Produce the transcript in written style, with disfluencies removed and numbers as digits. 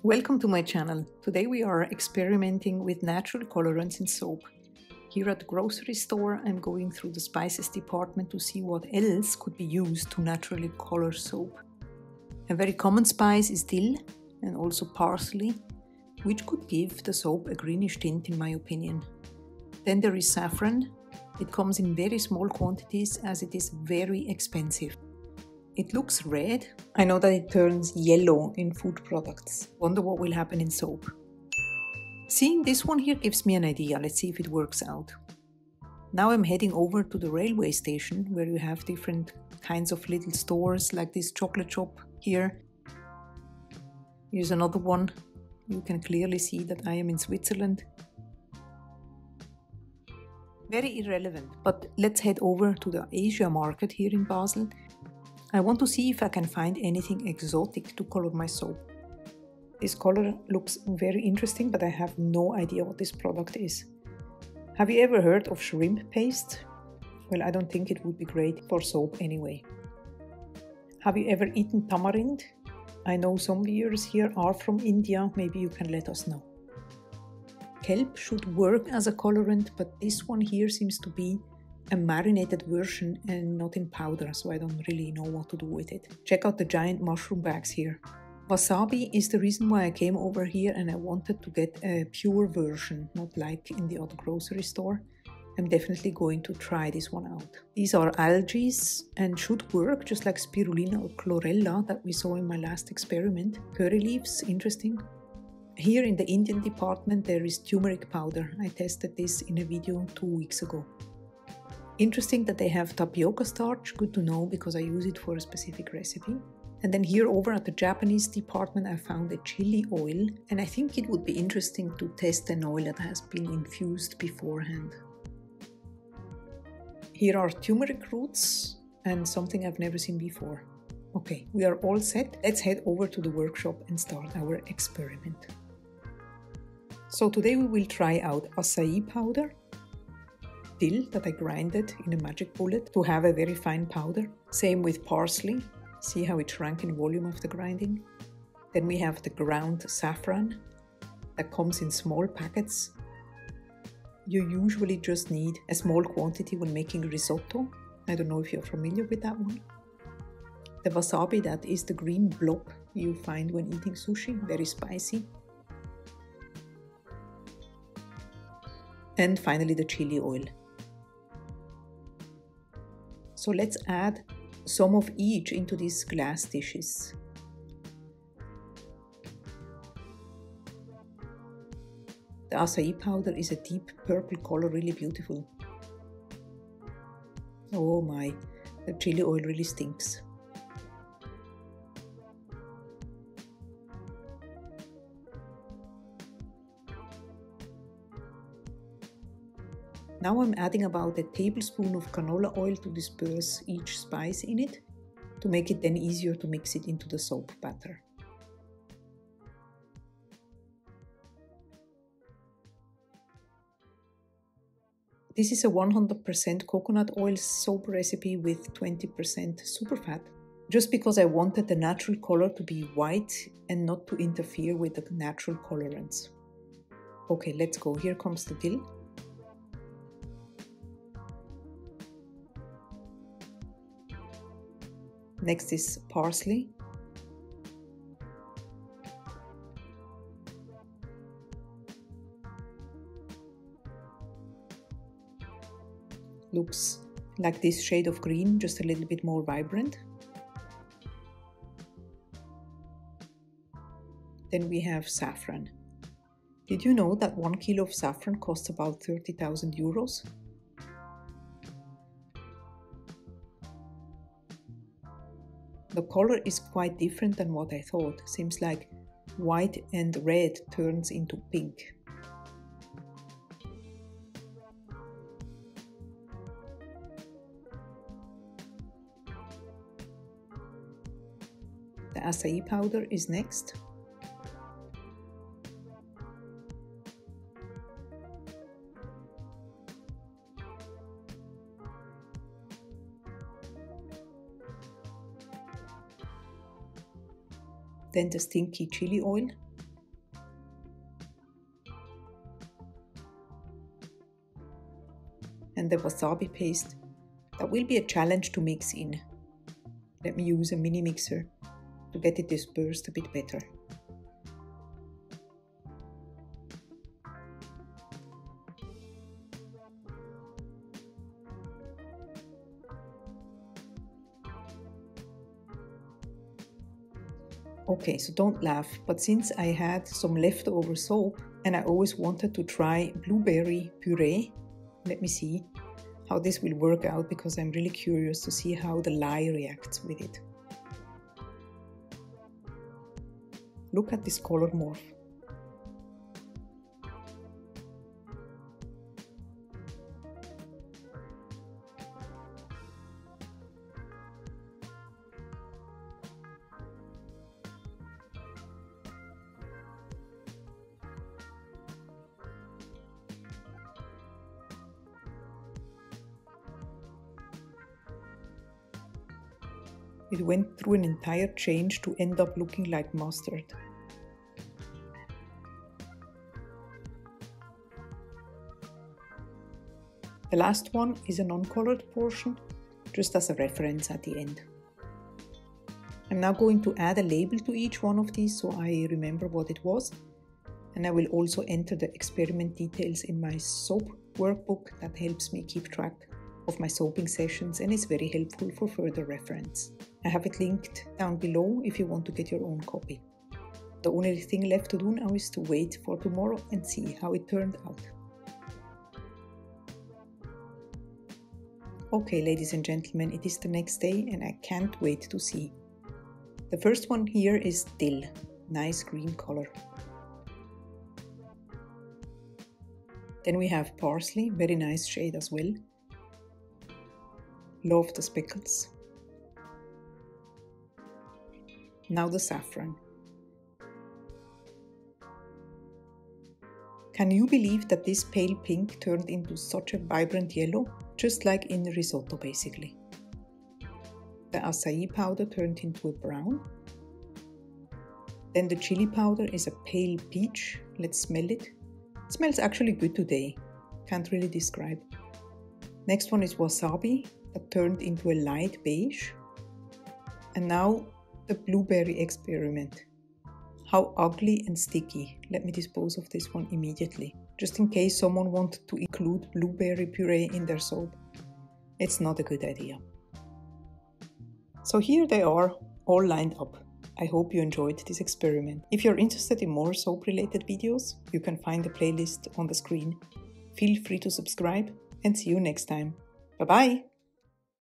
Welcome to my channel. Today we are experimenting with natural colorants in soap. Here at the grocery store I'm going through the spices department to see what else could be used to naturally color soap. A very common spice is dill and also parsley, which could give the soap a greenish tint in my opinion. Then there is saffron. It comes in very small quantities as it is very expensive. It looks red. I know that it turns yellow in food products. Wonder what will happen in soap. Seeing this one here gives me an idea. Let's see if it works out. Now I'm heading over to the railway station where you have different kinds of little stores like this chocolate shop here. Here's another one. You can clearly see that I am in Switzerland. Very irrelevant, but let's head over to the Asia market here in Basel. I want to see if I can find anything exotic to color my soap. This color looks very interesting, but I have no idea what this product is. Have you ever heard of shrimp paste? Well, I don't think it would be great for soap anyway. Have you ever eaten tamarind? I know some viewers here are from India, maybe you can let us know. Kelp should work as a colorant, but this one here seems to be a marinated version and not in powder, so I don't really know what to do with it. Check out the giant mushroom bags here. Wasabi is the reason why I came over here, and I wanted to get a pure version, not like in the other grocery store. I'm definitely going to try this one out. These are algae and should work just like spirulina or chlorella that we saw in my last experiment. Curry leaves, interesting. Here in the Indian department there is turmeric powder. I tested this in a video 2 weeks ago. Interesting that they have tapioca starch, good to know because I use it for a specific recipe. And then here over at the Japanese department I found a chili oil, and I think it would be interesting to test an oil that has been infused beforehand. Here are turmeric roots and something I've never seen before. Okay, we are all set. Let's head over to the workshop and start our experiment. So today we will try out acai powder, dill that I grinded in a magic bullet to have a very fine powder. Same with parsley. See how it shrank in volume after grinding. Then we have the ground saffron that comes in small packets. You usually just need a small quantity when making risotto. I don't know if you're familiar with that one. The wasabi, that is the green blob you find when eating sushi, very spicy. And finally the chili oil. So let's add some of each into these glass dishes. The acai powder is a deep purple color, really beautiful. Oh my, the chili oil really stinks. Now I'm adding about a tablespoon of canola oil to disperse each spice in it, to make it then easier to mix it into the soap batter. This is a 100% coconut oil soap recipe with 20% superfat, just because I wanted the natural color to be white and not to interfere with the natural colorants. Okay, let's go. Here comes the dill. Next is parsley. Looks like this shade of green, just a little bit more vibrant. Then we have saffron. Did you know that 1 kilo of saffron costs about 30,000 euros? The color is quite different than what I thought. Seems like white and red turns into pink. The acai powder is next. Then the stinky chili oil. and the wasabi paste. That will be a challenge to mix in. Let me use a mini mixer to get it dispersed a bit better. Okay, so don't laugh, but since I had some leftover soap and I always wanted to try blueberry puree, let me see how this will work out, because I'm really curious to see how the lye reacts with it. Look at this color morph. It went through an entire change to end up looking like mustard. The last one is a non-colored portion, just as a reference at the end. I'm now going to add a label to each one of these so I remember what it was. And I will also enter the experiment details in my soap workbook that helps me keep track of my soaping sessions and is very helpful for further reference. I have it linked down below if you want to get your own copy. The only thing left to do now is to wait for tomorrow and see how it turned out. Okay, ladies and gentlemen, it is the next day and I can't wait to see. The first one here is dill, nice green color. Then we have parsley, very nice shade as well. Love the speckles. Now the saffron. Can you believe that this pale pink turned into such a vibrant yellow, just like in the risotto basically? The acai powder turned into a brown. Then the chili powder is a pale peach. Let's smell it. It smells actually good today. Can't really describe. Next one is wasabi that turned into a light beige. And now the blueberry experiment. How ugly and sticky. Let me dispose of this one immediately, just in case someone wanted to include blueberry puree in their soap. It's not a good idea. So here they are, all lined up. I hope you enjoyed this experiment. If you're interested in more soap related videos, you can find the playlist on the screen. Feel free to subscribe and see you next time. Bye bye!